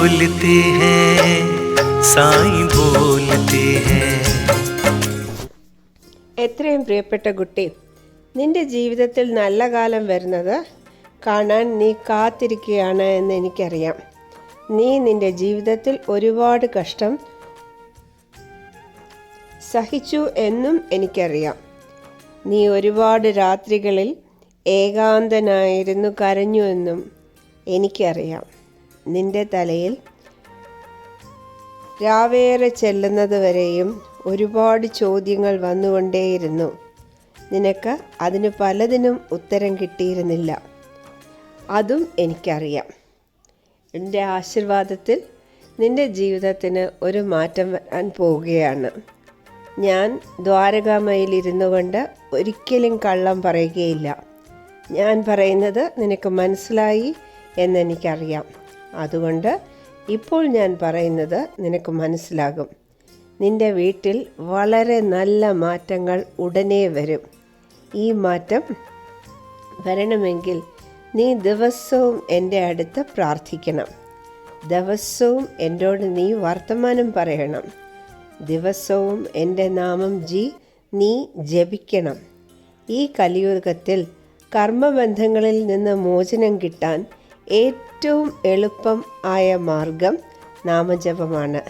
बोलते हैं साईं बोलते हैं. എത്രയും പ്രിയപ്പെട്ട കുട്ടി, നിന്റെ ജീവിതത്തിൽ നല്ല കാലം വരുന്നത് കാണാൻ നീ കാത്തിരിക്കുകയാണ് എന്ന് എനിക്കറിയാം. നീ നിന്റെ ജീവിതത്തിൽ ഒരുപാട് കഷ്ടം സഹിച്ചു എന്നും എനിക്കറിയാം. നീ ഒരുപാട് രാത്രികളിൽ ഏകാന്തനായിരുന്നു കരഞ്ഞു എന്നും എനിക്കറിയാം. നിന്റെ തലയിൽ രാവേറെ ചെല്ലുന്നത് വരെയും ഒരുപാട് ചോദ്യങ്ങൾ വന്നുകൊണ്ടേയിരുന്നു. നിനക്ക് അതിന് പലതിനും ഉത്തരം കിട്ടിയിരുന്നില്ല. അതും എനിക്കറിയാം. എൻ്റെ ആശീർവാദത്തിൽ നിന്റെ ജീവിതത്തിന് ഒരു മാറ്റം വരാൻ പോവുകയാണ്. ഞാൻ ദ്വാരകാമയിലിരുന്നു കൊണ്ട് ഒരിക്കലും കള്ളം പറയുകയില്ല. ഞാൻ പറയുന്നത് നിനക്ക് മനസ്സിലായി എന്നെനിക്കറിയാം. അതുകൊണ്ട് ഇപ്പോൾ ഞാൻ പറയുന്നത് നിനക്ക് മനസ്സിലാകും. നിന്റെ വീട്ടിൽ വളരെ നല്ല മാറ്റങ്ങൾ ഉടനെ വരും. ഈ മാറ്റം വരണമെങ്കിൽ നീ ദിവസവും എൻ്റെ അടുത്ത് പ്രാർത്ഥിക്കണം. ദിവസവും എന്നോട് നീ വർത്തമാനം പറയണം. ദിവസവും എൻ്റെ നാമം നീ ജപിക്കണം. ഈ കലിയുഗത്തിൽ കർമ്മബന്ധങ്ങളിൽ നിന്ന് മോചനം കിട്ടാൻ ഏറ്റവും എളുപ്പം ആയ മാർഗം നാമജപമാണ്.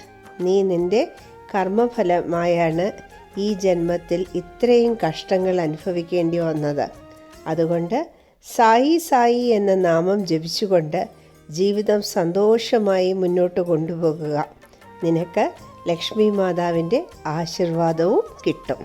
നീ നിൻ്റെ കർമ്മഫലമായാണ് ഈ ജന്മത്തിൽ ഇത്രയും കഷ്ടങ്ങൾ അനുഭവിക്കേണ്ടി വന്നത്. അതുകൊണ്ട് സായി സായി എന്ന നാമം ജപിച്ചുകൊണ്ട് ജീവിതം സന്തോഷമായി മുന്നോട്ട് കൊണ്ടുപോകുക. നിനക്ക് ലക്ഷ്മി മാതാവിൻ്റെ ആശീർവാദവും കിട്ടും.